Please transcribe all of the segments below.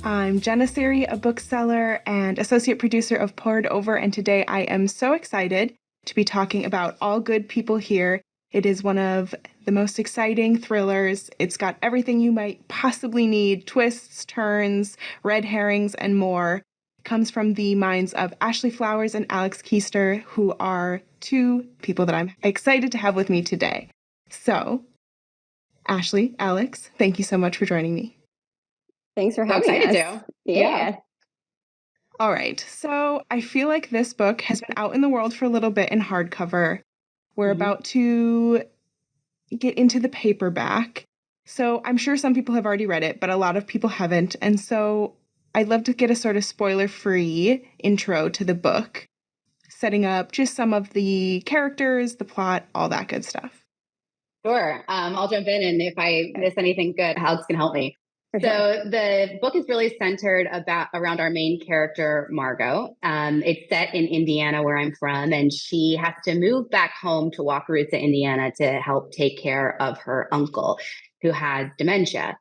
I'm Jenna Seery, a bookseller and associate producer of Poured Over, and today I am so excited to be talking about All Good People Here. It is one of the most exciting thrillers. It's got everything you might possibly need, twists, turns, red herrings, and more. It comes from the minds of Ashley Flowers and Alex Kiester, who are two people that I'm excited to have with me today. So, Ashley, Alex, thank you so much for joining me. Thanks for having us. To. Yeah. All right. So I feel like this book has been out in the world for a little bit in hardcover. We're about to get into the paperback. So I'm sure some people have already read it, but a lot of people haven't. And so I'd love to get a sort of spoiler-free intro to the book, setting up just some of the characters, the plot, all that good stuff. Sure. I'll jump in, and if I miss anything good, Alex can help me. So the book is really centered around our main character, Margot. It's set in Indiana, where I'm from, and she has to move back home to Wakarusa, Indiana, to help take care of her uncle, who has dementia.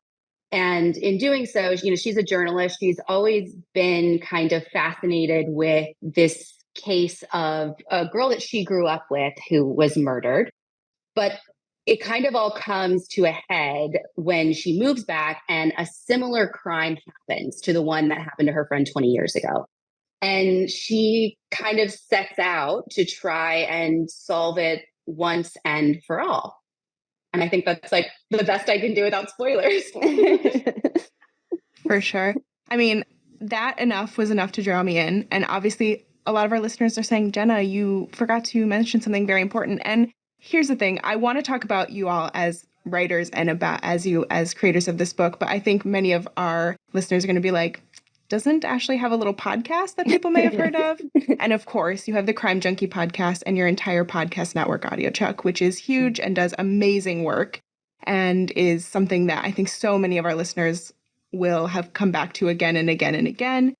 And in doing so, she's a journalist. She's always been kind of fascinated with this case of a girl that she grew up with who was murdered. But it kind of all comes to a head when she moves back and a similar crime happens to the one that happened to her friend 20 years ago. And she kind of sets out to try and solve it once and for all. And I think that's like the best I can do without spoilers. For sure. I mean, that was enough to draw me in. And obviously, a lot of our listeners are saying, Jenna, you forgot to mention something very important. And here's the thing. I want to talk about you all as writers and about as creators of this book, but I think many of our listeners are going to be like, doesn't Ashley have a little podcast that people may have heard of? And of course, you have the Crime Junkie podcast and your entire podcast network, AudioChuck, which is huge and does amazing work and is something that I think so many of our listeners will have come back to again and again and again.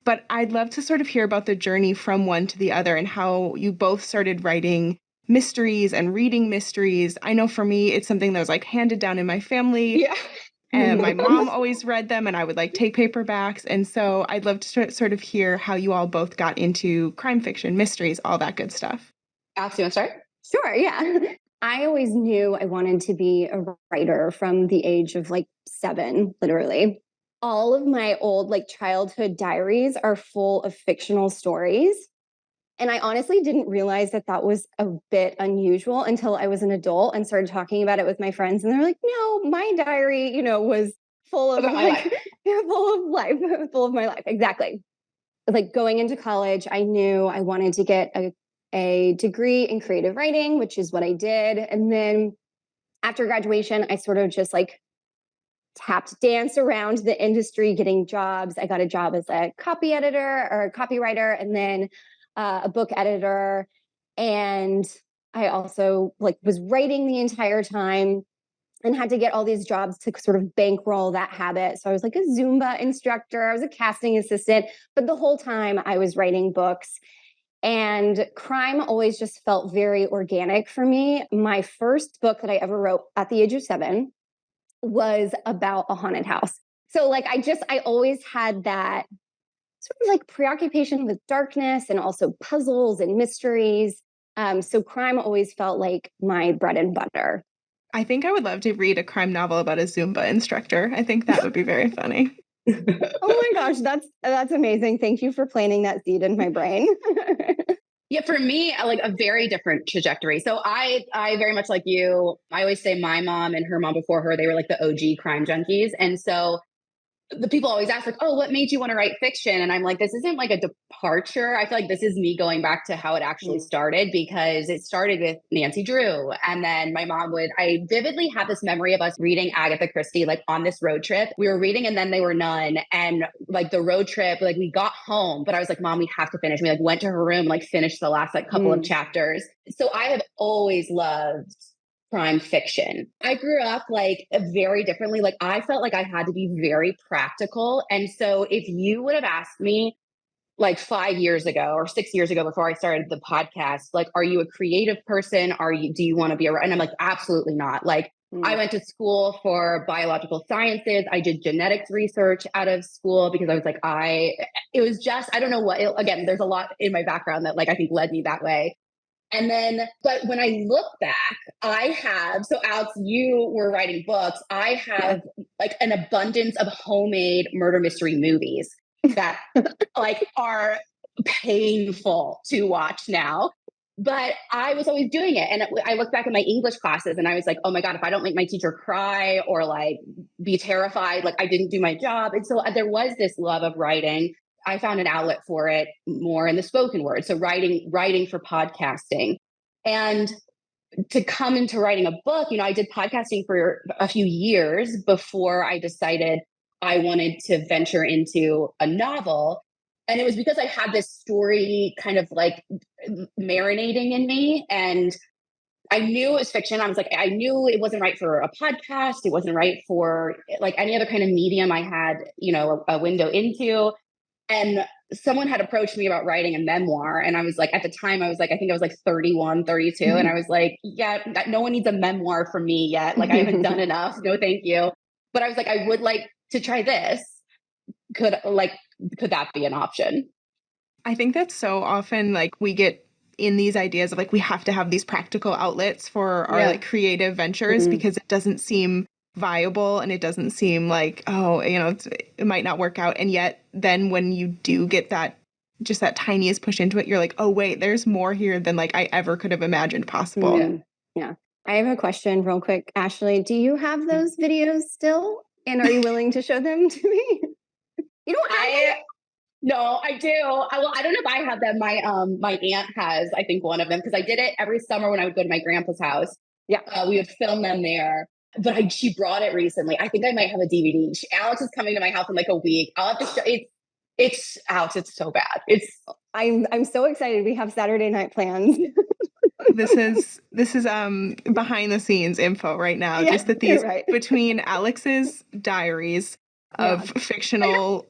But I'd love to sort of hear about the journey from one to the other and how you both started writing mysteries and reading mysteries. I know for me, it's something that was like handed down in my family. Yeah. And my mom always read them and I would like take paperbacks. And so I'd love to sort of hear how you all both got into crime fiction, mysteries, all that good stuff. Alex, you want to start? Sure, yeah. I always knew I wanted to be a writer from the age of like 7, literally. All of my old like childhood diaries are full of fictional stories. And I honestly didn't realize that that was a bit unusual until I was an adult and started talking about it with my friends. And they're like, no, my diary, was full of life. full of my life. Exactly. Like going into college, I knew I wanted to get a degree in creative writing, which is what I did. And then after graduation, I sort of just like danced around the industry, getting jobs. I got a job as a copy editor or a copywriter, and then a book editor. And I also was writing the entire time and had to get all these jobs to sort of bankroll that habit. So I was like a Zumba instructor, I was a casting assistant, but the whole time I was writing books. And crime always just felt very organic for me. My first book that I ever wrote at the age of 7 was about a haunted house. So I always had that sort of like preoccupation with darkness and also puzzles and mysteries. So crime always felt like my bread and butter. I think I would love to read a crime novel about a Zumba instructor. I think that would be very funny. Oh my gosh, that's amazing. Thank you for planting that seed in my brain. Yeah, for me, like a very different trajectory. So I very much like you. I always say my mom and her mom before her, they were like the OG crime junkies. And so the people always ask like, oh, what made you want to write fiction? And I'm like, this isn't like a departure. I feel like this is me going back to how it actually started, because it started with Nancy Drew. And then I vividly have this memory of us reading Agatha Christie, like on this road trip. We were reading And Then They Were None. And like the road trip, like we got home, but I was like, Mom, we have to finish. We like went to her room, like finished the last like couple of chapters. So I have always loved crime fiction. I grew up like very differently. Like I felt like I had to be very practical. And so if you would have asked me like 5 years ago or 6 years ago before I started the podcast, like, are you a creative person? Do you want to be a writer? And I'm like, absolutely not. Like I went to school for biological sciences. I did genetics research out of school because I was like, it was just, I don't know what, again, there's a lot in my background that like, I think led me that way. And then, but when I look back, so Alex, you were writing books. I have like an abundance of homemade murder mystery movies that like are painful to watch now. But I was always doing it. And I look back at my English classes and I was like, oh my God, if I don't make my teacher cry or like be terrified, like I didn't do my job. And so there was this love of writing. I found an outlet for it more in the spoken word. So writing for podcasting. And to come into writing a book, I did podcasting for a few years before I decided I wanted to venture into a novel. And it was because I had this story kind of like marinating in me. And I knew it was fiction. I was like, I knew it wasn't right for a podcast. It wasn't right for like any other kind of medium I had, a window into. And someone had approached me about writing a memoir. And I was like, at the time, I think I was like 31, 32. And I was like, yeah, no one needs a memoir from me yet. Like I haven't done enough. No, thank you. But I was like, I would like to try this. Could that be an option? I think that so often like we get in these ideas of like we have to have these practical outlets for our like creative ventures because it doesn't seem viable and it doesn't seem like, it might not work out. And yet then when you do get that tiniest push into it, you're like, oh wait, there's more here than like I ever could have imagined possible. Yeah. I have a question real quick. Ashley, do you have those videos still? And are you willing to show them to me? No, I do. I don't know if I have them. My aunt has, I think, one of them because I did it every summer when I would go to my grandpa's house. Yeah, we would film them there. But she brought it recently. I think I might have a DVD. Alex is coming to my house in like a week. I'll have to show it's Alex. It's so bad. I'm so excited. We have Saturday night plans. This is behind the scenes info right now. Yeah, just that these right. between Alex's diaries of fictional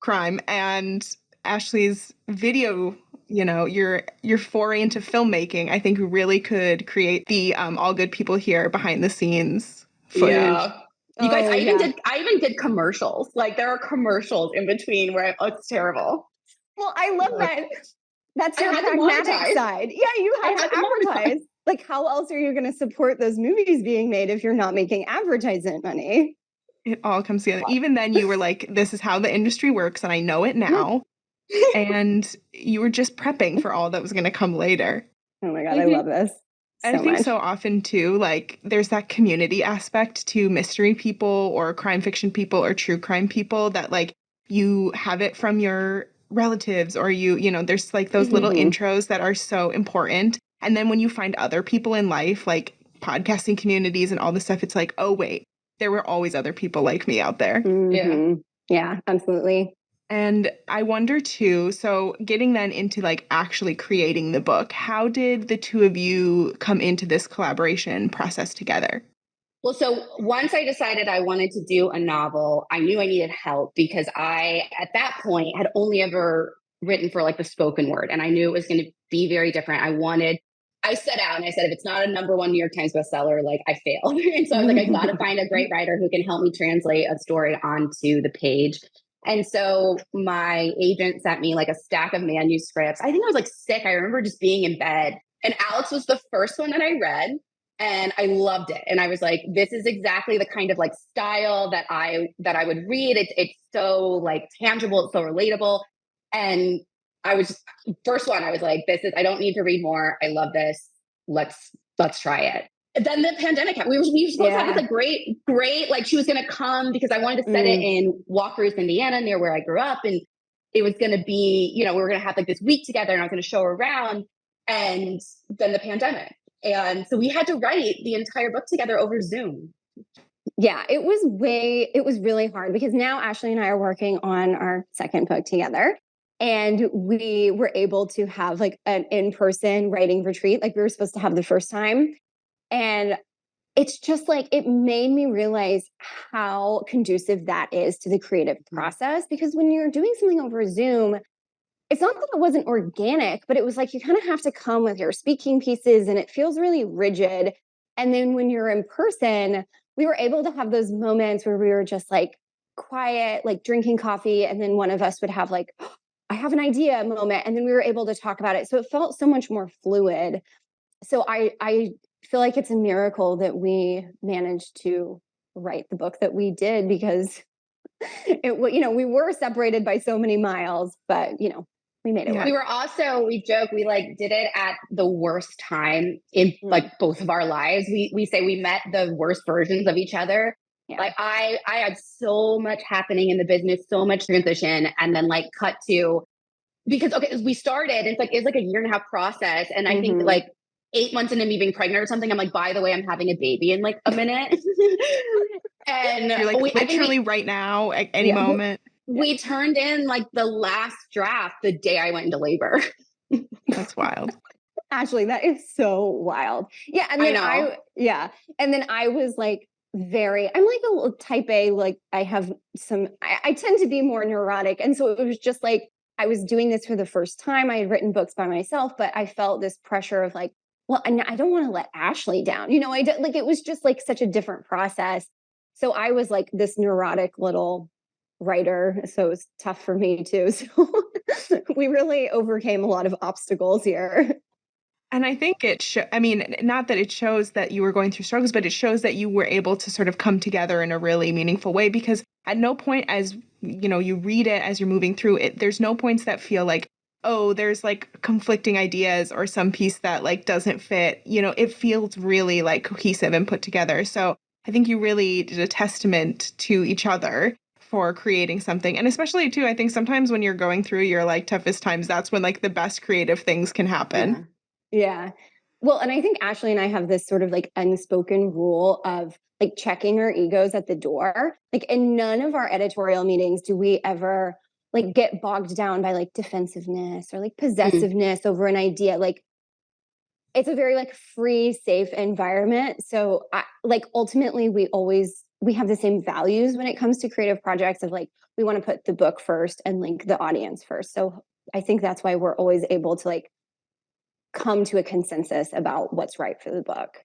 crime and Ashley's video, your foray into filmmaking, I think really could create the all good people here behind the scenes footage. Yeah. You guys, I even did commercials. Like there are commercials in between where it's terrible. Well, I love that. That's your pragmatic side. Yeah, you have to advertise. Like, how else are you going to support those movies being made if you're not making advertisement money? It all comes together. Even then, you were like, this is how the industry works, and I know it now. And you were just prepping for all that was going to come later. Oh my God, I love this. I think so often, too, like, there's that community aspect to mystery people or crime fiction people or true crime people that, like, you have it from your relatives or there's like those little intros that are so important. And then when you find other people in life, like podcasting communities and all this stuff, it's like, oh, wait, there were always other people like me out there. Yeah, absolutely. And I wonder, too, so getting then into like actually creating the book, how did the two of you come into this collaboration process together? Well, so once I decided I wanted to do a novel, I knew I needed help because I, at that point, had only ever written for like the spoken word. And I knew it was going to be very different. I set out and I said, if it's not a #1 New York Times bestseller, like I failed. And so I was like, I got to find a great writer who can help me translate a story onto the page. And so my agent sent me like a stack of manuscripts. I think I was like sick. I remember just being in bed. And Alex was the first one that I read. And I loved it. And I was like, this is exactly the kind of like style that I would read. It's so like tangible. It's so relatable. And I was like, I don't need to read more. I love this. Let's try it. And then the pandemic happened. We were supposed to have this like great, like she was going to come because I wanted to set it in Walkers, Indiana, near where I grew up. And it was going to be, we were going to have like this week together and I was going to show her around. And then the pandemic. And so we had to write the entire book together over Zoom. Yeah, it was really hard because now Ashley and I are working on our second book together. And we were able to have like an in-person writing retreat like we were supposed to have the first time. And it's just like, it made me realize how conducive that is to the creative process. Because when you're doing something over Zoom, it's not that it wasn't organic, but it was like you kind of have to come with your speaking pieces and it feels really rigid. And then when you're in person, we were able to have those moments where we were just like quiet, like drinking coffee. And then one of us would have like, oh, I have an idea moment. And then we were able to talk about it. So it felt so much more fluid. So I feel like it's a miracle that we managed to write the book that we did, because we were separated by so many miles, but we made it work. We joke, we like did it at the worst time in like both of our lives. We say we met the worst versions of each other. Yeah. Like I had so much happening in the business, so much transition, and then like cut to, because we started, it's like a 1.5-year process. And I think like 8 months into me being pregnant or something, I'm like, by the way, I'm having a baby in like a minute. And you're like, literally right now, at any moment. We turned in like the last draft the day I went into labor. That's wild. Ashley, that is so wild. Yeah. And then And then I was like, I'm like a little type A, like I have I tend to be more neurotic. And so it was just like, I was doing this for the first time. I had written books by myself, but I felt this pressure of like, well, I don't want to let Ashley down. It was just like such a different process. So I was like this neurotic little writer. So it was tough for me too. So we really overcame a lot of obstacles here. And I think not that it shows that you were going through struggles, but it shows that you were able to sort of come together in a really meaningful way, because at no point, as you read it, as you're moving through it, there's no points that feel like, oh, there's like conflicting ideas or some piece that like doesn't fit. It feels really like cohesive and put together. So I think you really did a testament to each other for creating something. And especially too, I think sometimes when you're going through your like toughest times, that's when like the best creative things can happen. Yeah. Well, and I think Ashley and I have this sort of like unspoken rule of like checking our egos at the door. Like in none of our editorial meetings do we ever like get bogged down by like defensiveness or like possessiveness over an idea. Like it's a very like free, safe environment. So ultimately we have the same values when it comes to creative projects of like, we want to put the book first and like the audience first. So I think that's why we're always able to like come to a consensus about what's right for the book.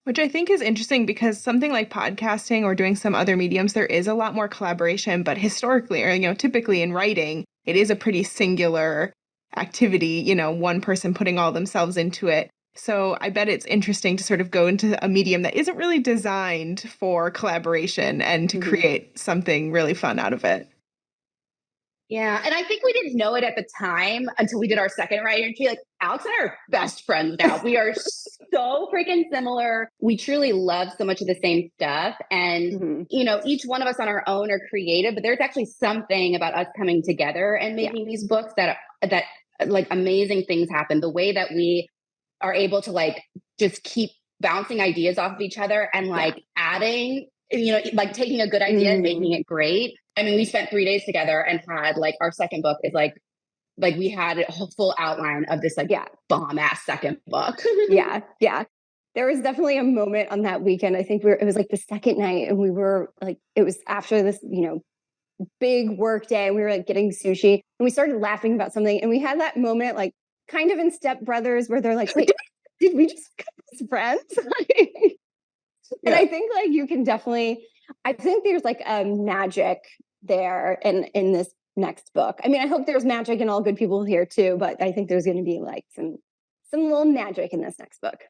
Which I think is interesting, because something like podcasting or doing some other mediums, there is a lot more collaboration, but historically, or, typically in writing, it is a pretty singular activity, one person putting all themselves into it. So I bet it's interesting to sort of go into a medium that isn't really designed for collaboration and to create something really fun out of it. Yeah. And I think we didn't know it at the time until we did our second writing retreat. Like Alex and I are best friends now. We are so freaking similar. We truly love so much of the same stuff. And, each one of us on our own are creative, but there's actually something about us coming together and making these books that like amazing things happen. The way that we are able to like just keep bouncing ideas off of each other and like adding, like taking a good idea and making it great. I mean, we spent 3 days together and had like our second book is like we had a whole full outline of this like bomb ass second book. Yeah. There was definitely a moment on that weekend. I think it was like the second night, and we were like, it was after this, big work day, and we were like getting sushi, and we started laughing about something, and we had that moment like kind of in Step Brothers where they're like, wait, did we just become best friends? And I think like you can definitely, I think there's like a magic there in this next book. I mean, I hope there's magic in All Good People Here too, but I think there's going to be like some little magic in this next book.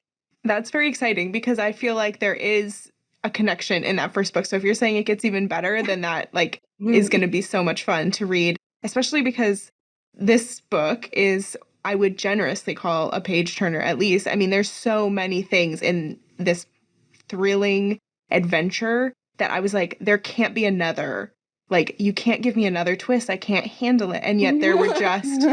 That's very exciting, because I feel like there is a connection in that first book. So if you're saying it gets even better, then that like is going to be so much fun to read, especially because this book is, I would generously call a page turner at least. I mean, there's so many things in this thrilling adventure that I was like, there can't be another. Like, you can't give me another twist. I can't handle it. And yet there were just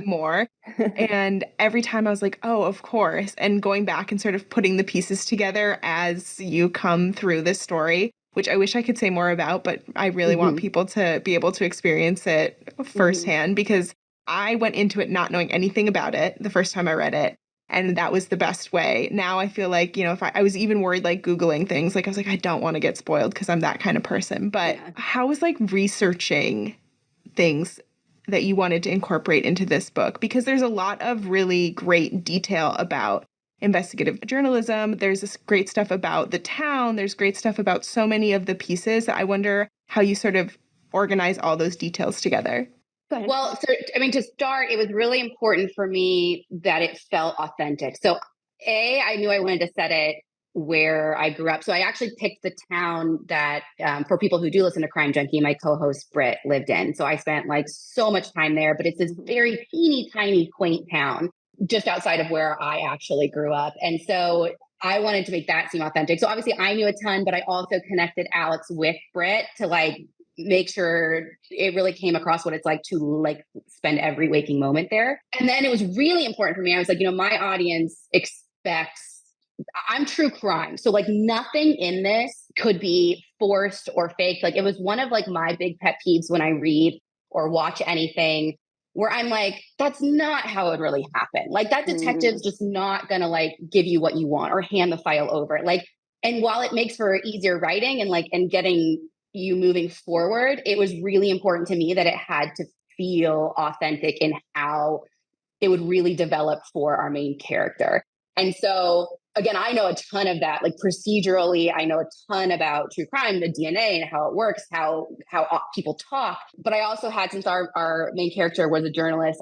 more. And every time I was like, oh, of course. And going back and sort of putting the pieces together as you come through this story, which I wish I could say more about, but I really want people to be able to experience it firsthand, because I went into it not knowing anything about it the first time I read it. And that was the best way. Now I feel like, if I was even worried, like Googling things, like I was like, I don't want to get spoiled because I'm that kind of person. But how was like researching things that you wanted to incorporate into this book? Because there's a lot of really great detail about investigative journalism. There's this great stuff about the town. There's great stuff about so many of the pieces. I wonder how you sort of organize all those details together. Well, so, I mean, to start, it was really important for me that it felt authentic. So, I knew I wanted to set it where I grew up. So I actually picked the town that, for people who do listen to Crime Junkie, my co-host Britt lived in. So I spent like so much time there, but it's this very teeny tiny, quaint town just outside of where I actually grew up. And so I wanted to make that seem authentic. So obviously I knew a ton, but I also connected Alex with Britt to like make sure it really came across what it's like to like spend every waking moment there. And then it was really important for me. I was like, my audience expects, I'm true crime. So like nothing in this could be forced or faked. Like it was one of like my big pet peeves when I read or watch anything where I'm like, that's not how it really happened. Like that detective's just not gonna like give you what you want or hand the file over. Like, and while it makes for easier writing and getting you moving forward, it was really important to me that it had to feel authentic in how it would really develop for our main character. And so again, I know a ton of that, like procedurally, I know a ton about true crime, the DNA and how it works, how people talk. But I also had, since our main character was a journalist,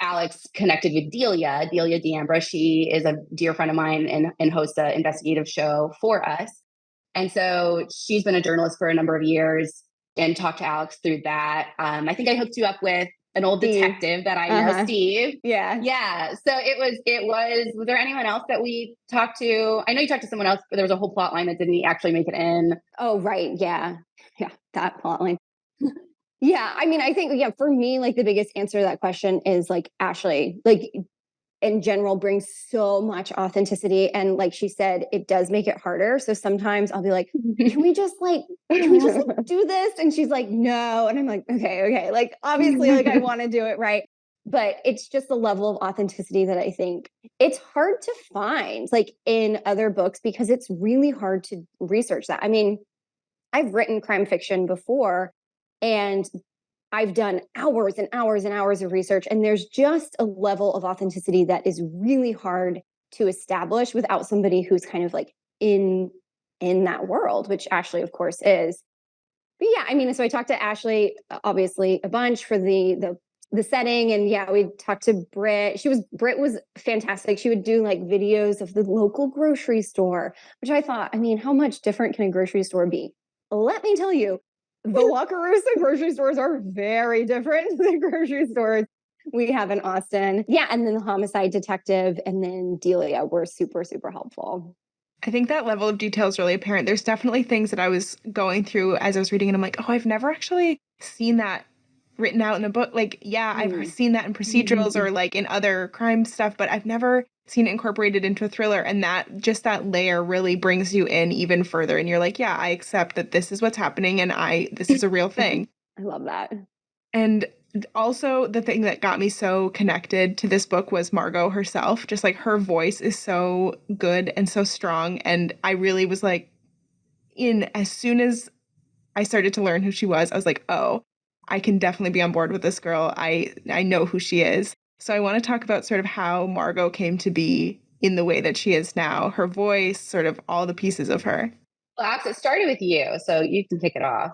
Alex connected with Delia D'Ambra. She is a dear friend of mine and hosts an investigative show for us. And so she's been a journalist for a number of years and talked to Alex through that. I think I hooked you up with an old detective that I know, Steve. Yeah. So was there anyone else that we talked to? I know you talked to someone else, but there was a whole plot line that didn't actually make it in. Oh, right. Yeah. Yeah. That plot line. Yeah. I mean, I think, for me, like the biggest answer to that question is like Ashley, like in general brings so much authenticity. And like she said, it does make it harder. So sometimes I'll be like, can we just like do this? And she's like, no. And I'm like, okay. Like, obviously, like I want to do it right. But it's just the level of authenticity that I think it's hard to find like in other books because it's really hard to research that. I mean, I've written crime fiction before and I've done hours and hours and hours of research, and there's just a level of authenticity that is really hard to establish without somebody who's kind of like in that world, which Ashley, of course, is. But yeah, I mean, so I talked to Ashley obviously a bunch for the setting, and yeah, we talked to Britt. Britt was fantastic. She would do like videos of the local grocery store, which I thought, I mean, how much different can a grocery store be? Let me tell you. The Wakarusa grocery stores are very different than the grocery stores we have in Austin. Yeah, and then the homicide detective and then Delia were super, super helpful. I think that level of detail is really apparent. There's definitely things that I was going through as I was reading, and I'm like, oh, I've never actually seen that written out in a book. Like, yeah, I've seen that in procedurals or like in other crime stuff, but I've never seen it incorporated into a thriller. And that layer really brings you in even further. And you're like, yeah, I accept that this is what's happening and this is a real thing. I love that. And also the thing that got me so connected to this book was Margot herself. Just like her voice is so good and so strong. And I really was like, as soon as I started to learn who she was, I was like, oh, I can definitely be on board with this girl. I know who she is. So I want to talk about sort of how Margot came to be in the way that she is now, her voice, sort of all the pieces of her. Well, Alex, it started with you, so you can kick it off.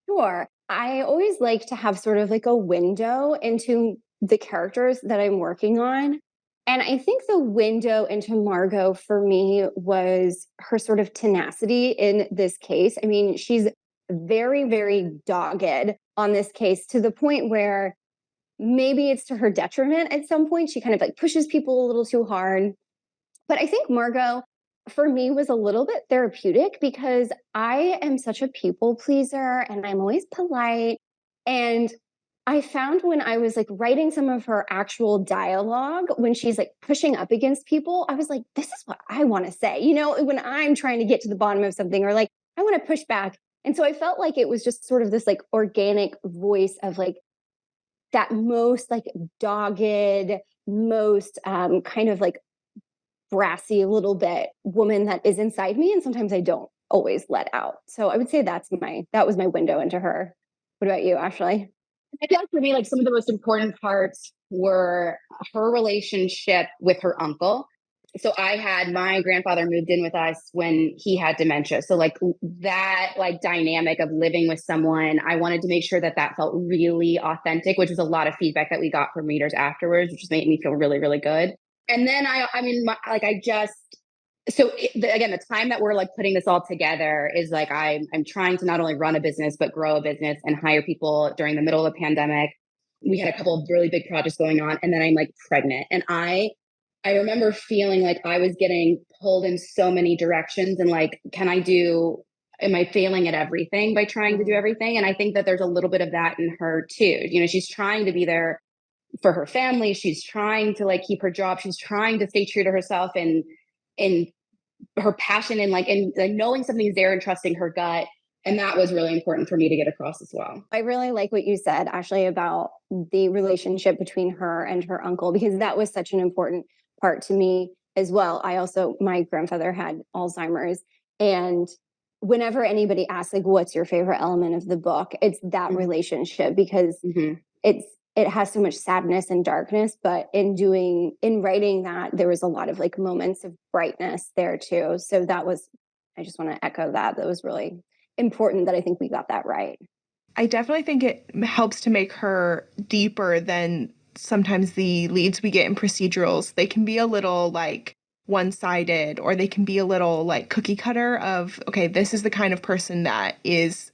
Sure. I always like to have sort of like a window into the characters that I'm working on. And I think the window into Margot for me was her sort of tenacity in this case. I mean, she's very, very dogged on this case to the point where maybe it's to her detriment at some point. She kind of like pushes people a little too hard. But I think Margot, for me, was a little bit therapeutic because I am such a people pleaser and I'm always polite. And I found when I was like writing some of her actual dialogue, when she's like pushing up against people, I was like, this is what I want to say. When I'm trying to get to the bottom of something or like, I want to push back. And so I felt like it was just sort of this like organic voice of like that most like dogged, most kind of like brassy a little bit woman that is inside me. And sometimes I don't always let out. So I would say that was my window into her. What about you, Ashley? I feel like for me, like some of the most important parts were her relationship with her uncle. so I had my grandfather moved in with us when he had dementia. So like that like dynamic of living with someone, I wanted to make sure that that felt really authentic, which was a lot of feedback that we got from readers afterwards, which just made me feel really, really good. And then again, the time that we're like putting this all together is like, I'm trying to not only run a business, but grow a business and hire people during the middle of the pandemic. We had a couple of really big projects going on, and then I'm like pregnant, and I remember feeling like I was getting pulled in so many directions and like, am I failing at everything by trying to do everything? And I think that there's a little bit of that in her too. You know, she's trying to be there for her family. She's trying to like keep her job. She's trying to stay true to herself and her passion and knowing something's there and trusting her gut. And that was really important for me to get across as well. I really like what you said, Ashley, about the relationship between her and her uncle, because that was such an important part to me as well. My grandfather had Alzheimer's, and whenever anybody asks, like, what's your favorite element of the book, it's that relationship, because it has so much sadness and darkness, but in writing that, there was a lot of like moments of brightness there too. So I just want to echo that. That was really important that I think we got that right. I definitely think it helps to make her deeper than sometimes the leads we get in procedurals. They can be a little like one-sided, or they can be a little like cookie cutter of, okay, this is the kind of person that is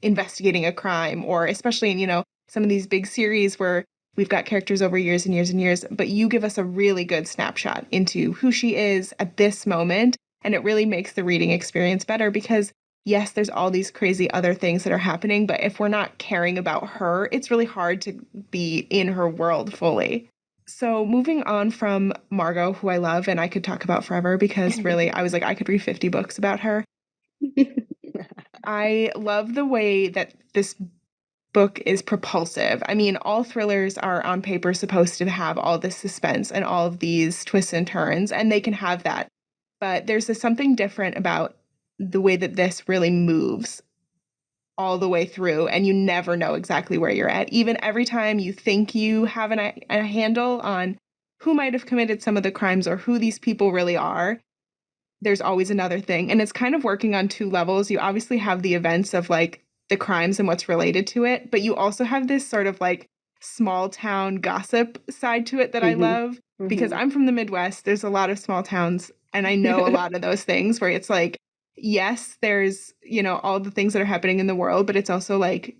investigating a crime, or especially in, some of these big series where we've got characters over years and years and years, but you give us a really good snapshot into who she is at this moment. And it really makes the reading experience better because yes, there's all these crazy other things that are happening, but if we're not caring about her, it's really hard to be in her world fully. So moving on from Margot, who I love and I could talk about forever because really I was like, I could read 50 books about her. I love the way that this book is propulsive. I mean, all thrillers are on paper supposed to have all this suspense and all of these twists and turns, and they can have that. But there's something different about the way that this really moves all the way through, and you never know exactly where you're at. Even every time you think you have a handle on who might have committed some of the crimes or who these people really are, there's always another thing. And it's kind of working on two levels. You obviously have the events of like the crimes and what's related to it, but you also have this sort of like small town gossip side to it that I love because I'm from the Midwest. There's a lot of small towns, and I know a lot of those things where it's like, yes, there's, all the things that are happening in the world, but it's also like,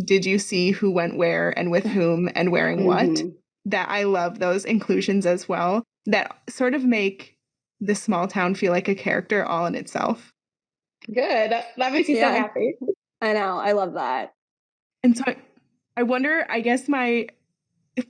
did you see who went where and with whom and wearing what? That I love those inclusions as well, that sort of make the small town feel like a character all in itself. Good. That makes me so happy. I know. I love that. And so I wonder, I guess my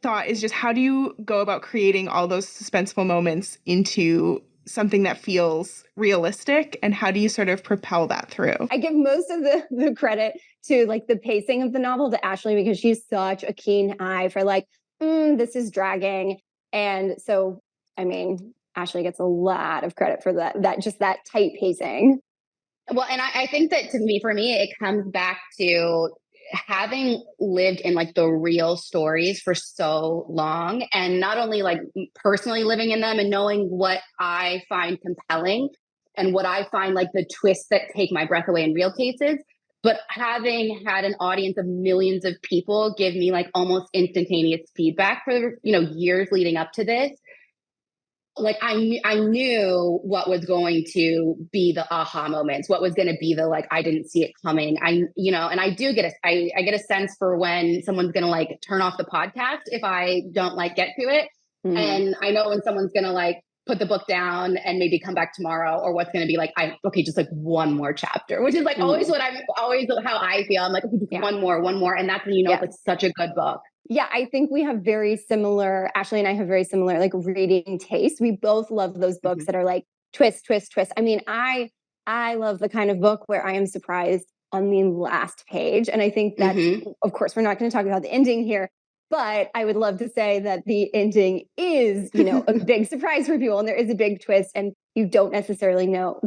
thought is just, how do you go about creating all those suspenseful moments into something that feels realistic, and how do you sort of propel that through? I give most of the credit to like the pacing of the novel to Ashley, because she's such a keen eye for like, this is dragging. And so, I mean, Ashley gets a lot of credit for that tight pacing. Well, and I think that for me, it comes back to having lived in like the real stories for so long, and not only like personally living in them and knowing what I find compelling and what I find like the twists that take my breath away in real cases, but having had an audience of millions of people give me like almost instantaneous feedback for, years leading up to this. Like I knew what was going to be the aha moments, what was going to be the like I didn't see it coming. And I do get I get a sense for when someone's going to like turn off the podcast if I don't like get to it, and I know when someone's going to like put the book down and maybe come back tomorrow, or what's going to be like just like one more chapter, which is like always how I feel. I'm like, okay, one more, and that's when it's like such a good book. Yeah, I think we have Ashley and I have very similar like reading taste. We both love those books that are like twist, twist, twist. I mean, I love the kind of book where I am surprised on the last page. And I think that, of course, we're not going to talk about the ending here, but I would love to say that the ending is, a big surprise for people, and there is a big twist, and you don't necessarily know,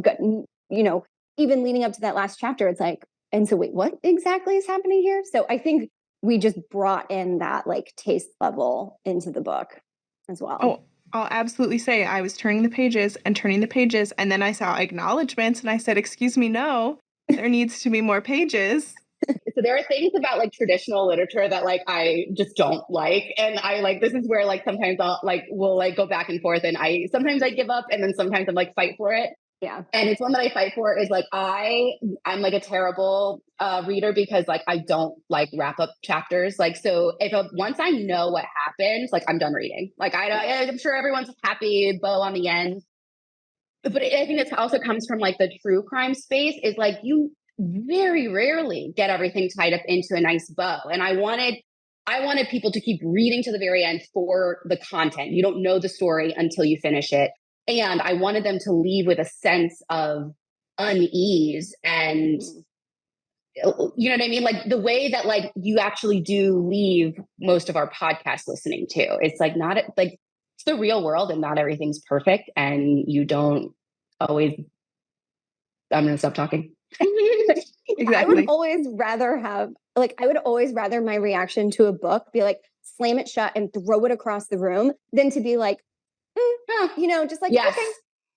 even leading up to that last chapter, it's like, and so wait, what exactly is happening here? So I think we just brought in that like taste level into the book as well. Oh, I'll absolutely say I was turning the pages and turning the pages, and then I saw acknowledgments and I said, excuse me, no, there needs to be more pages. So there are things about like traditional literature that like I just don't like, and I like this is where like sometimes we'll like go back and forth, and sometimes I give up, and then sometimes I'm like fight for it. Yeah. And it's one that I fight for is like I'm like a terrible reader because like I don't like wrap up chapters. Like so if once I know what happens, like I'm done reading. Like I'm sure everyone's happy, bow on the end. But I think it also comes from like the true crime space is like you very rarely get everything tied up into a nice bow. And I wanted people to keep reading to the very end for the content. You don't know the story until you finish it. And I wanted them to leave with a sense of unease and you know what I mean? Like the way that like you actually do leave most of our podcast listening to. It's like not like it's the real world and not everything's perfect. And you don't always, I'm going to stop talking. Exactly. I would always rather my reaction to a book be like, slam it shut and throw it across the room than to be like, just like, yes. okay.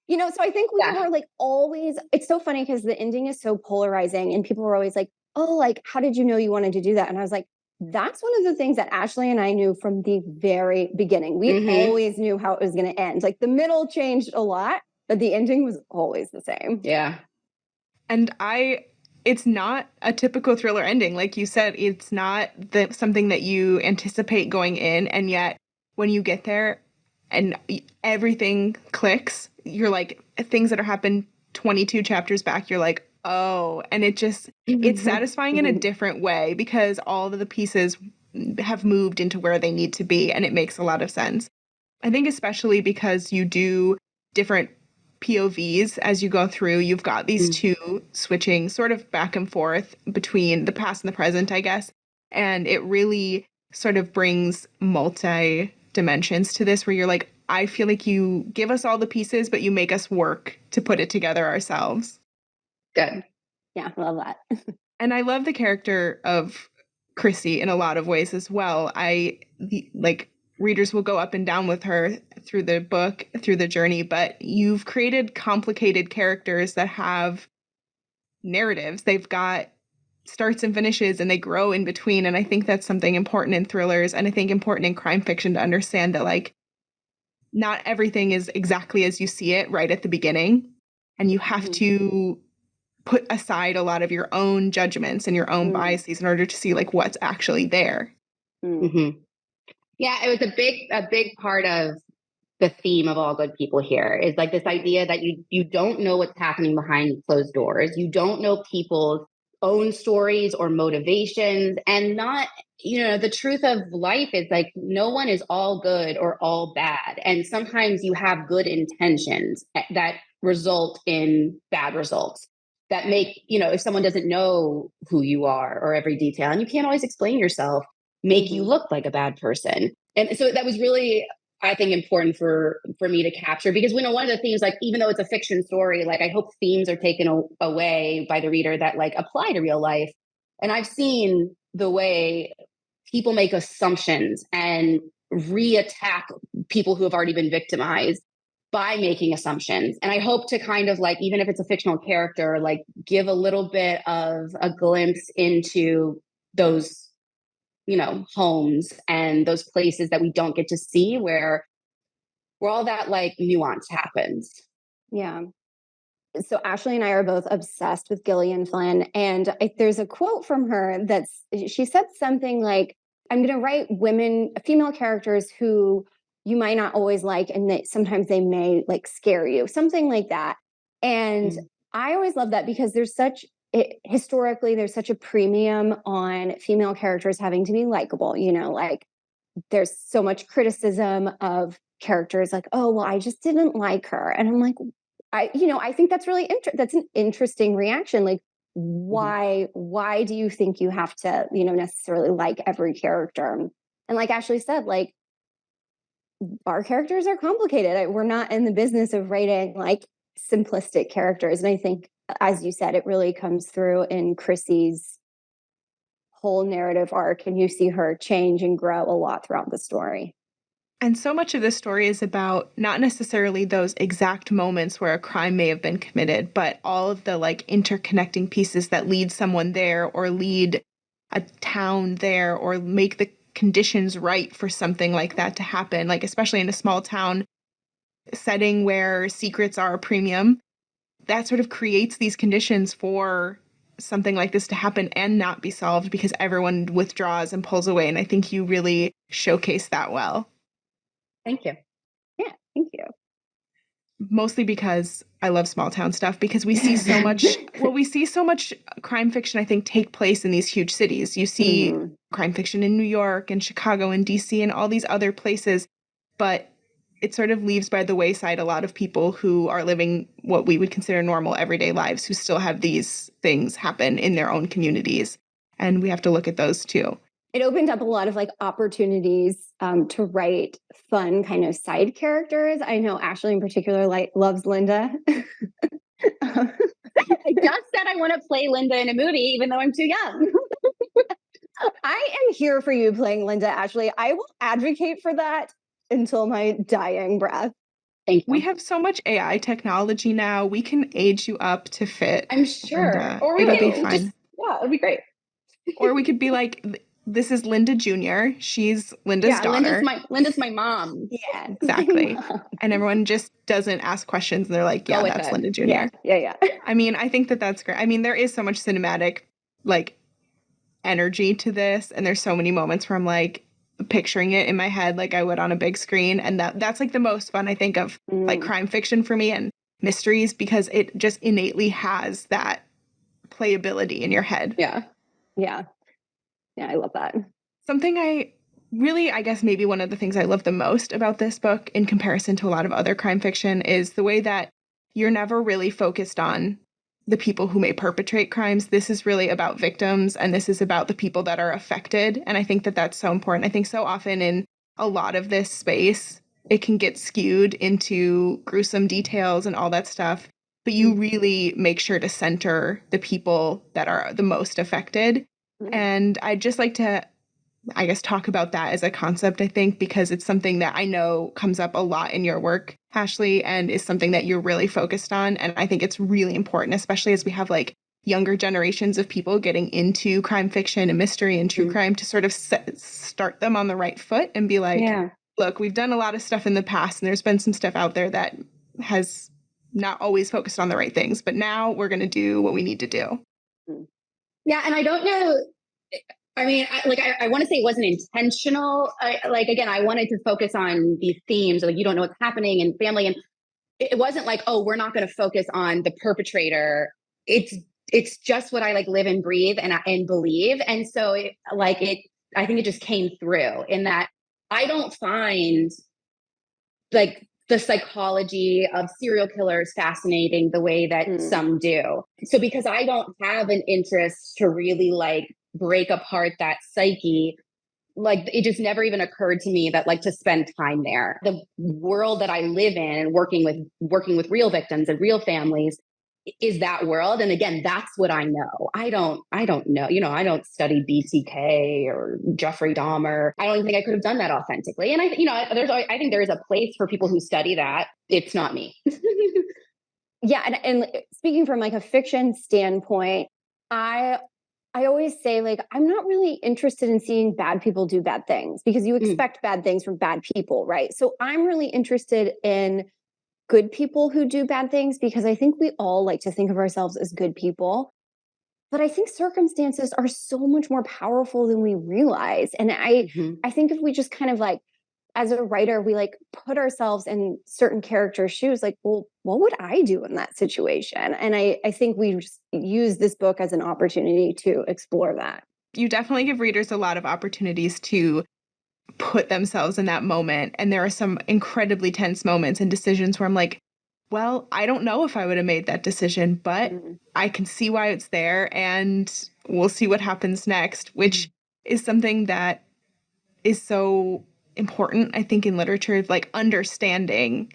So I think we were like always, it's so funny because the ending is so polarizing and people were always like, oh, like, how did you know you wanted to do that? And I was like, that's one of the things that Ashley and I knew from the very beginning. We always knew how it was going to end. Like the middle changed a lot, but the ending was always the same. Yeah. And it's not a typical thriller ending. Like you said, it's not something that you anticipate going in. And yet when you get there and everything clicks, you're like, things that are happened 22 chapters back, you're like, oh, and it's satisfying in a different way because all of the pieces have moved into where they need to be. And it makes a lot of sense. I think especially because you do different POVs as you go through. You've got these two switching sort of back and forth between the past and the present, I guess. And it really sort of brings multi dimensions to this where you're like, I feel like you give us all the pieces, but you make us work to put it together ourselves. Good. Yeah, I love that. And I love the character of Chrissy in a lot of ways as well. Readers will go up and down with her through the book, through the journey, but you've created complicated characters that have narratives. They've got starts and finishes and they grow in between. And I think that's something important in thrillers and I think important in crime fiction to understand that like not everything is exactly as you see it right at the beginning. And you have to put aside a lot of your own judgments and your own biases in order to see like what's actually there. Yeah, it was a big part of the theme of All Good People here is like this idea that you don't know what's happening behind closed doors. You don't know people's own stories or motivations, and not, the truth of life is like no one is all good or all bad. And sometimes you have good intentions that result in bad results that make, if someone doesn't know who you are or every detail, and you can't always explain yourself, make you look like a bad person. And so that was really, I think, important for me to capture, because we know one of the themes, like, even though it's a fiction story, like I hope themes are taken away by the reader that like apply to real life. And I've seen the way people make assumptions and reattack people who have already been victimized by making assumptions. And I hope to kind of like, even if it's a fictional character, like give a little bit of a glimpse into those homes and those places that we don't get to see where all that like nuance happens. Yeah. So Ashley and I are both obsessed with Gillian Flynn. And there's a quote from her she said something like, I'm going to write female characters who you might not always like, and that sometimes they may like scare you, something like that. And I always love that because historically, there's such a premium on female characters having to be likable, like there's so much criticism of characters like, oh, well, I just didn't like her. And I'm like, I think that's really that's an interesting reaction. Like, why do you think you have to, necessarily like every character? And like Ashley said, like our characters are complicated. We're not in the business of writing like simplistic characters. And I think, as you said, it really comes through in Chrissy's whole narrative arc, and you see her change and grow a lot throughout the story. And so much of this story is about not necessarily those exact moments where a crime may have been committed, but all of the like interconnecting pieces that lead someone there or lead a town there or make the conditions right for something like that to happen. Like, especially in a small town setting where secrets are a premium, that sort of creates these conditions for something like this to happen and not be solved because everyone withdraws and pulls away. And I think you really showcase that well. Thank you. Yeah, thank you. Mostly because I love small town stuff, because we see so much, we see so much crime fiction, I think, take place in these huge cities. You see crime fiction in New York and Chicago and DC and all these other places, but it sort of leaves by the wayside a lot of people who are living what we would consider normal everyday lives, who still have these things happen in their own communities. And we have to look at those too. It opened up a lot of like opportunities to write fun kind of side characters. I know Ashley in particular loves Linda. I just said I want to play Linda in a movie, even though I'm too young. I am here for you playing Linda, Ashley. I will advocate for that until my dying breath. Thank you. We have so much AI technology now. We can age you up to fit. I'm sure. And, or we it'll can be fine. just, yeah, it'll be great. Or we could be like, this is Linda Jr. She's Linda's daughter. Linda's my mom. Yeah, exactly. And everyone just doesn't ask questions. And they're like, yeah, that's Linda Jr. Yeah. I mean, I think that's great. I mean, there is so much cinematic, like, energy to this. And there's so many moments where I'm like picturing it in my head like I would on a big screen. And that's like the most fun, I think, of like crime fiction for me and mysteries, because it just innately has that playability in your head. Yeah, I love that. Something I guess maybe one of the things I love the most about this book in comparison to a lot of other crime fiction is the way that you're never really focused on the people who may perpetrate crimes. This is really about victims, and this is about the people that are affected. And I think that that's so important. I think so often in a lot of this space, it can get skewed into gruesome details and all that stuff. But you really make sure to center the people that are the most affected. And I'd just like to, I guess, talk about that as a concept, I think, because it's something that I know comes up a lot in your work, Ashley, and is something that you're really focused on. And I think it's really important, especially as we have like younger generations of people getting into crime fiction and mystery and true crime, to sort of start them on the right foot and be like, look, we've done a lot of stuff in the past and there's been some stuff out there that has not always focused on the right things, but now we're going to do what we need to do. Yeah. And I don't know, I mean, I want to say it wasn't intentional. Again, I wanted to focus on these themes, like you don't know what's happening in family. And it wasn't like, oh, we're not going to focus on the perpetrator. It's just what I like live and breathe and believe. And so I think it just came through in that I don't find like the psychology of serial killers fascinating the way that some do. So because I don't have an interest to really like break apart that psyche, like it just never even occurred to me that like to spend time there. The world that I live in and working with real victims and real families is that world. And again, that's what I know. I don't know, I don't study BTK or Jeffrey Dahmer. I don't even think I could have done that authentically. And I think there is a place for people who study that. It's not me. Yeah. And speaking from like a fiction standpoint, I always say like, I'm not really interested in seeing bad people do bad things, because you expect bad things from bad people, right? So I'm really interested in good people who do bad things, because I think we all like to think of ourselves as good people. But I think circumstances are so much more powerful than we realize. And I think if we just kind of like, as a writer, we like put ourselves in certain characters' shoes, like, well, what would I do in that situation? And I think we just use this book as an opportunity to explore that. You definitely give readers a lot of opportunities to put themselves in that moment. And there are some incredibly tense moments and decisions where I'm like, well, I don't know if I would have made that decision, but I can see why it's there, and we'll see what happens next, which is something that is so important, I think, in literature, like understanding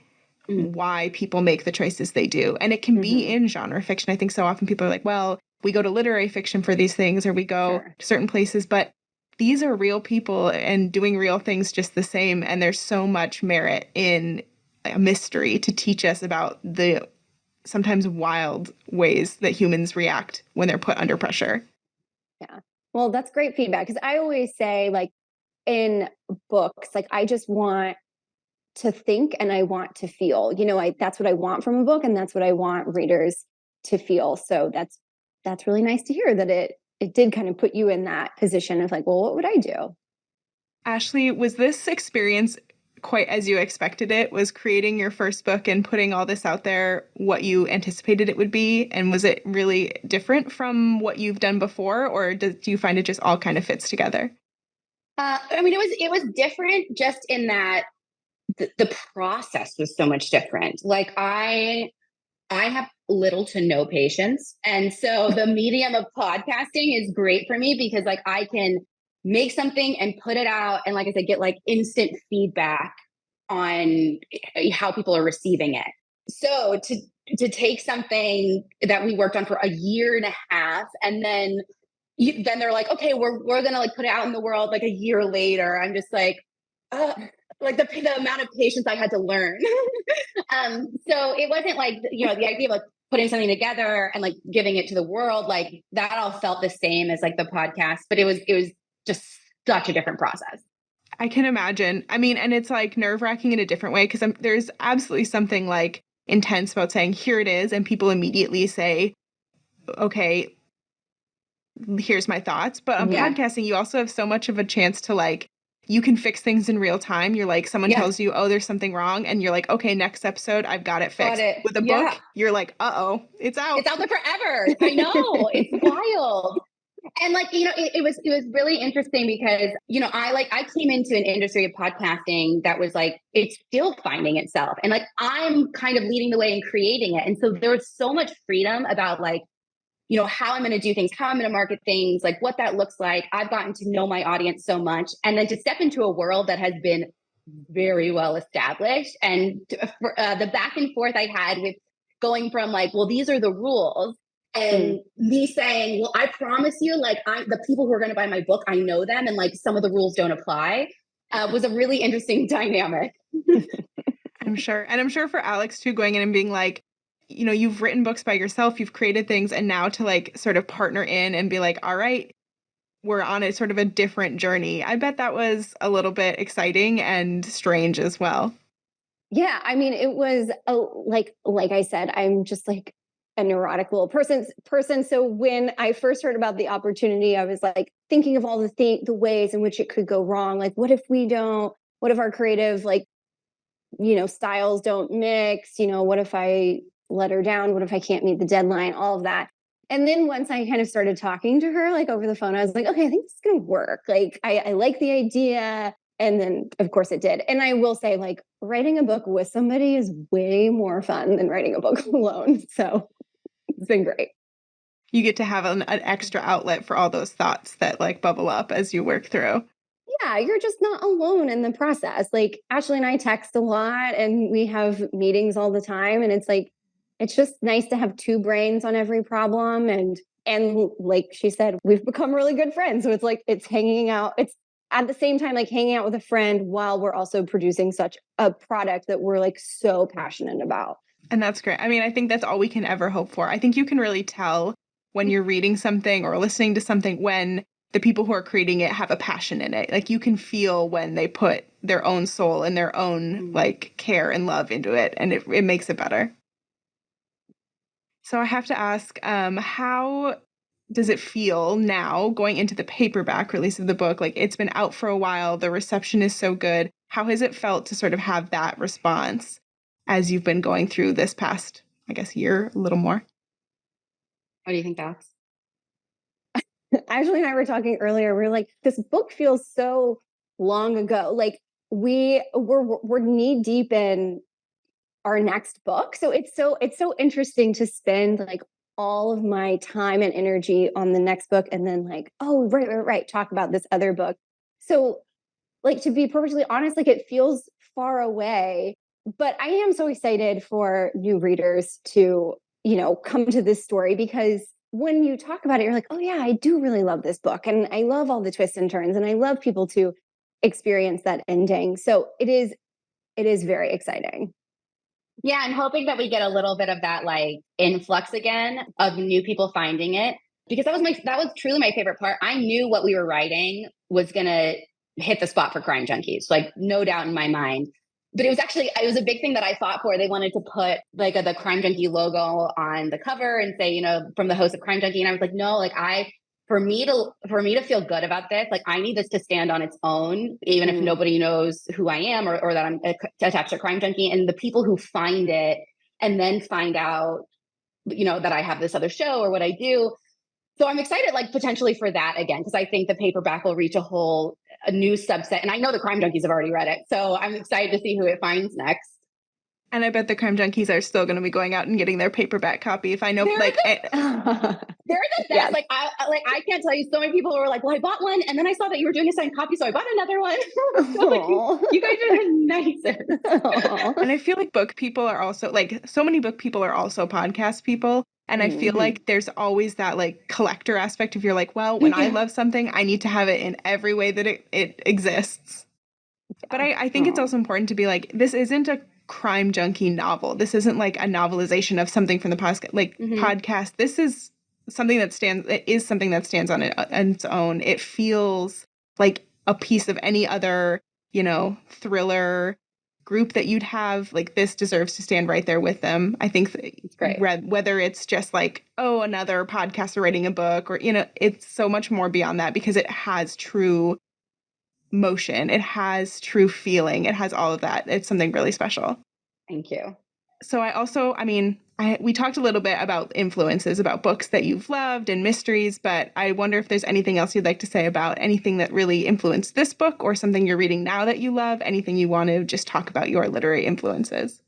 why people make the choices they do. And it can be in genre fiction. I think so often people are like, well, we go to literary fiction for these things, or we go to certain places, but these are real people and doing real things just the same. And there's so much merit in a mystery to teach us about the sometimes wild ways that humans react when they're put under pressure. Yeah. Well, that's great feedback. Because I always say, like, in books, like, I just want to think and I want to feel. That's what I want from a book, and that's what I want readers to feel. So that's really nice to hear that it did kind of put you in that position of like, well, what would I do? Ashley, was this experience quite as you expected it? Was creating your first book and putting all this out there what you anticipated it would be? And was it really different from what you've done before, or do you find it just all kind of fits together? It was different just in that the process was so much different. Like I have little to no patience. And so the medium of podcasting is great for me because like I can make something and put it out. And like I said, get like instant feedback on how people are receiving it. So to take something that we worked on for a year and a half and then they're like, okay, we're gonna like put it out in the world like a year later. I'm just like, like the amount of patience I had to learn. So it wasn't like the idea of like putting something together and like giving it to the world, like that all felt the same as like the podcast, but it was just such a different process. I can imagine. I mean, and it's like nerve-wracking in a different way because there's absolutely something like intense about saying, here it is, and people immediately say, okay, here's my thoughts. But on podcasting, you also have so much of a chance to like, you can fix things in real time. You're like, someone tells you, oh, there's something wrong. And you're like, okay, next episode, I've got it fixed. With a book, you're like, uh-oh, it's out. It's out there forever. I know. It's wild. And like, it was really interesting because, I came into an industry of podcasting that was like, it's still finding itself. And like, I'm kind of leading the way and creating it. And so there was so much freedom about like, how I'm going to do things, how I'm going to market things, like what that looks like. I've gotten to know my audience so much. And then to step into a world that has been very well established and the back and forth I had with going from like, well, these are the rules. And me saying, well, I promise you, like the people who are going to buy my book, I know them. And like some of the rules don't apply was a really interesting dynamic. I'm sure. And I'm sure for Alex too, going in and being like, you've written books by yourself, you've created things, and now to like sort of partner in and be like, all right, we're on a sort of a different journey. I bet that was a little bit exciting and strange as well. Yeah. I mean, it was like I said, I'm just like a neurotic little person. So when I first heard about the opportunity, I was like thinking of all the ways in which it could go wrong. Like, what if our creative, like, styles don't mix, what if I let her down? What if I can't meet the deadline? All of that. And then once I kind of started talking to her, like over the phone, I was like, okay, I think this is going to work. Like, I like the idea. And then of course it did. And I will say, like, writing a book with somebody is way more fun than writing a book alone. So it's been great. You get to have an extra outlet for all those thoughts that like bubble up as you work through. Yeah, you're just not alone in the process. Like Ashley and I text a lot and we have meetings all the time. And it's like, it's just nice to have two brains on every problem. And like she said, we've become really good friends. So it's like, it's hanging out. It's at the same time, like hanging out with a friend while we're also producing such a product that we're like so passionate about. And that's great. I mean, I think that's all we can ever hope for. I think you can really tell when you're reading something or listening to something when the people who are creating it have a passion in it. Like you can feel when they put their own soul and their own like care and love into it, and it makes it better. So I have to ask, how does it feel now going into the paperback release of the book? Like it's been out for a while, the reception is so good. How has it felt to sort of have that response as you've been going through this past, I guess, year, a little more? What do you think, Alex? Ashley and I were talking earlier. We were like, this book feels so long ago. Like we're knee deep in our next book. So it's so interesting to spend like all of my time and energy on the next book and then like, oh, right, talk about this other book. So like, to be perfectly honest, like it feels far away, but I am so excited for new readers to, come to this story because when you talk about it, you're like, oh yeah, I do really love this book. And I love all the twists and turns. And I love people to experience that ending. So it is very exciting. Yeah, I'm hoping that we get a little bit of that like influx again of new people finding it, because that was truly my favorite part. I knew what we were writing was gonna hit the spot for Crime Junkies, like no doubt in my mind. But it was a big thing that I fought for. They wanted to put like the Crime Junkie logo on the cover and say, from the host of Crime Junkie, and I was like, no, like for me to feel good about this, like I need this to stand on its own, even if nobody knows who I am or that I'm attached to Crime Junkie. And the people who find it and then find out, that I have this other show or what I do. So I'm excited, like potentially for that again, because I think the paperback will reach a new subset. And I know the Crime Junkies have already read it. So I'm excited to see who it finds next. And I bet the Crime Junkies are still going to be going out and getting their paperback copy. If I know, They're the best. Yes. Like I can't tell you. So many people were like, "Well, I bought one, and then I saw that you were doing a signed copy, so I bought another one." So you guys are the nicest. And I feel like book people are also so many book people are also podcast people. And I feel like there's always that like collector aspect of you're like, well, when I love something, I need to have it in every way that it exists. But I think it's also important to be like, this isn't a Crime Junkie novel. This isn't like a novelization of something from the podcast. This is something that stands on its own. It feels like a piece of any other, thriller group that you'd have. Like, this deserves to stand right there with them. I think it's great. Whether it's just like, oh, another podcaster writing a book, or it's so much more beyond that, because it has true motion, it has true feeling, it has all of that. It's something really special. Thank you. So we talked a little bit about influences, about books that you've loved and mysteries, but I wonder if there's anything else you'd like to say about anything that really influenced this book, or something you're reading now that you love, anything you want to just talk about your literary influences.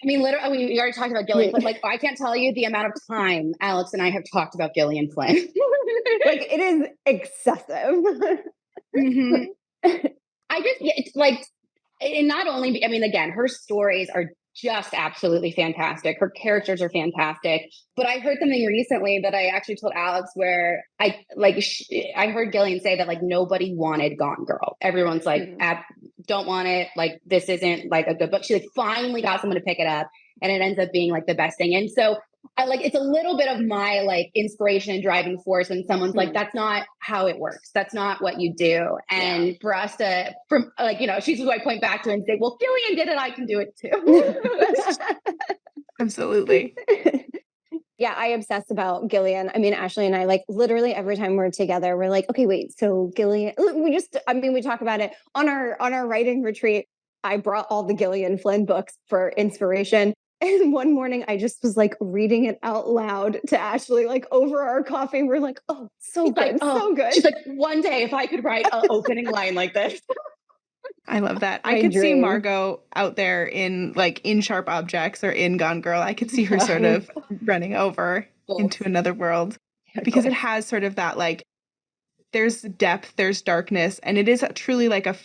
I mean, literally, we already talked about Gillian Flynn. Like, I can't tell you the amount of time Alex and I have talked about Gillian Flynn. Like, it is excessive. It's like, and not only, I mean, again, her stories are just absolutely fantastic. Her characters are fantastic. But I heard something recently that I actually told Alex, where I heard Gillian say that like nobody wanted Gone Girl. Everyone's like, don't want it. Like, this isn't like a good book. She like finally got someone to pick it up, and it ends up being like the best thing. And so it's a little bit of my like inspiration and driving force when someone's like, that's not how it works. That's not what you do. And for us to, she's who I point back to and say, well, Gillian did it, I can do it too. Absolutely. Yeah, I obsess about Gillian. I mean, Ashley and I, like, literally every time we're together, we're like, okay, wait, so Gillian, we talk about it on our writing retreat. I brought all the Gillian Flynn books for inspiration. And one morning I just was like reading it out loud to Ashley, like over our coffee. We're like, oh, so good, so good. She's like, one day if I could write an opening line like this. I love that. I could see Margot out there in Sharp Objects or in Gone Girl. I could see her sort of running over into another world, because it has sort of that, like, there's depth, there's darkness, and it is truly like a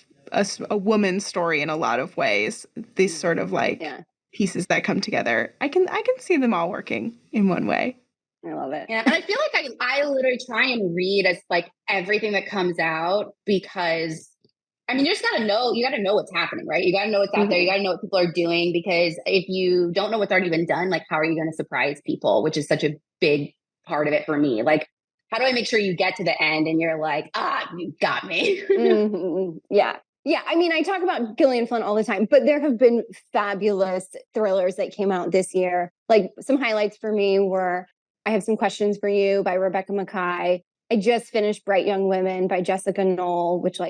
woman's story in a lot of ways. These sort of pieces that come together. I can see them all working in one way. I love it. Yeah, and I feel like I literally try and read as like everything that comes out, because I mean, you got to know what's happening, right? You got to know what's out there. You got to know what people are doing, because if you don't know what's already been done, like, how are you going to surprise people? Which is such a big part of it for me. Like, how do I make sure you get to the end and you're like, you got me? Yeah. Yeah. I mean, I talk about Gillian Flynn all the time, but there have been fabulous thrillers that came out this year. Like, some highlights for me were I Have Some Questions for You by Rebecca Makkai. I just finished Bright Young Women by Jessica Knoll, which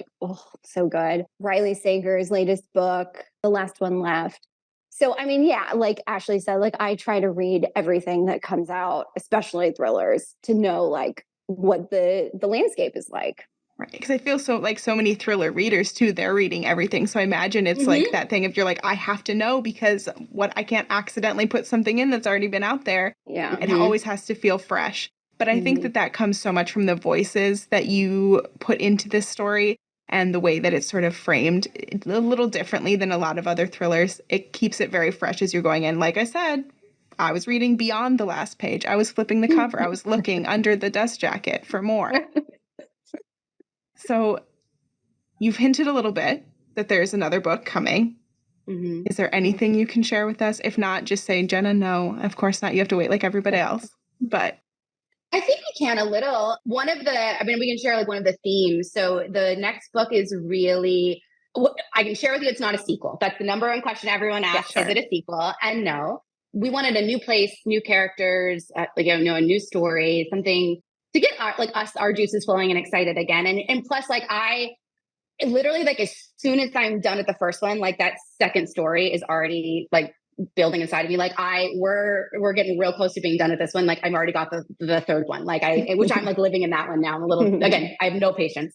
so good. Riley Sager's latest book, The Last One Left. So, I mean, yeah, like Ashley said, like, I try to read everything that comes out, especially thrillers, to know like what the landscape is like. Right. Because I feel so many thriller readers too, they're reading everything. So I imagine it's like that thing if you're like, I have to know, because I can't accidentally put something in that's already been out there. Yeah. It always has to feel fresh. But I think that comes so much from the voices that you put into this story, and the way that it's sort of framed a little differently than a lot of other thrillers. It keeps it very fresh as you're going in. Like I said, I was reading beyond the last page. I was flipping the cover. I was looking under the dust jacket for more. So you've hinted a little bit that there's another book coming. Mm-hmm. Is there anything you can share with us? If not, just say, Jenna, no, of course not. You have to wait like everybody else. But I think we can a little. We can share like one of the themes. So the next book is really, I can share with you, it's not a sequel. That's the number one question everyone asks. Yeah, sure. Is it a sequel? And no, we wanted a new place, new characters, a new story, something to get our juices flowing and excited again. And plus, like literally, like as soon as I'm done with the first one, like that second story is already like building inside of me. Like we're getting real close to being done with this one. Like I've already got the third one. Like which I'm like living in that one now. I'm a little, again, I have no patience.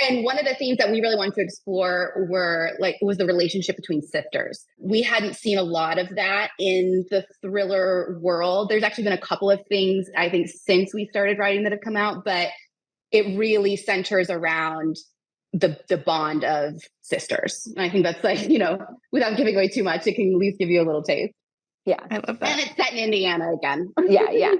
And one of the themes that we really wanted to explore was the relationship between sisters. We hadn't seen a lot of that in the thriller world. There's actually been a couple of things, I think, since we started writing that have come out, but it really centers around the bond of sisters. And I think that's like, without giving away too much, it can at least give you a little taste. Yeah. I love that. And it's set in Indiana again. Yeah.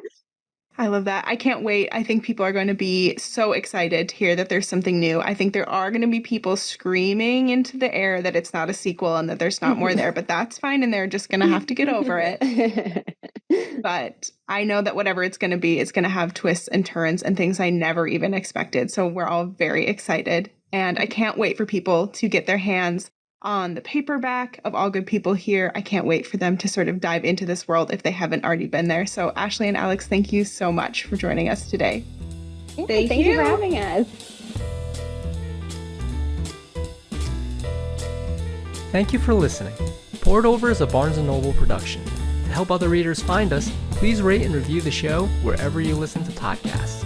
I love that. I can't wait. I think people are going to be so excited to hear that there's something new. I think there are going to be people screaming into the air that it's not a sequel and that there's not more there, but that's fine. And they're just going to have to get over it. But I know that whatever it's going to be, it's going to have twists and turns and things I never even expected. So we're all very excited. And I can't wait for people to get their hands on the paperback of All Good People Here. I can't wait for them to sort of dive into this world if they haven't already been there. So Ashley and Alex, thank you so much for joining us today. Yeah, thank you for having us. Thank you for listening. Poured Over is a Barnes & Noble production. To help other readers find us, please rate and review the show wherever you listen to podcasts.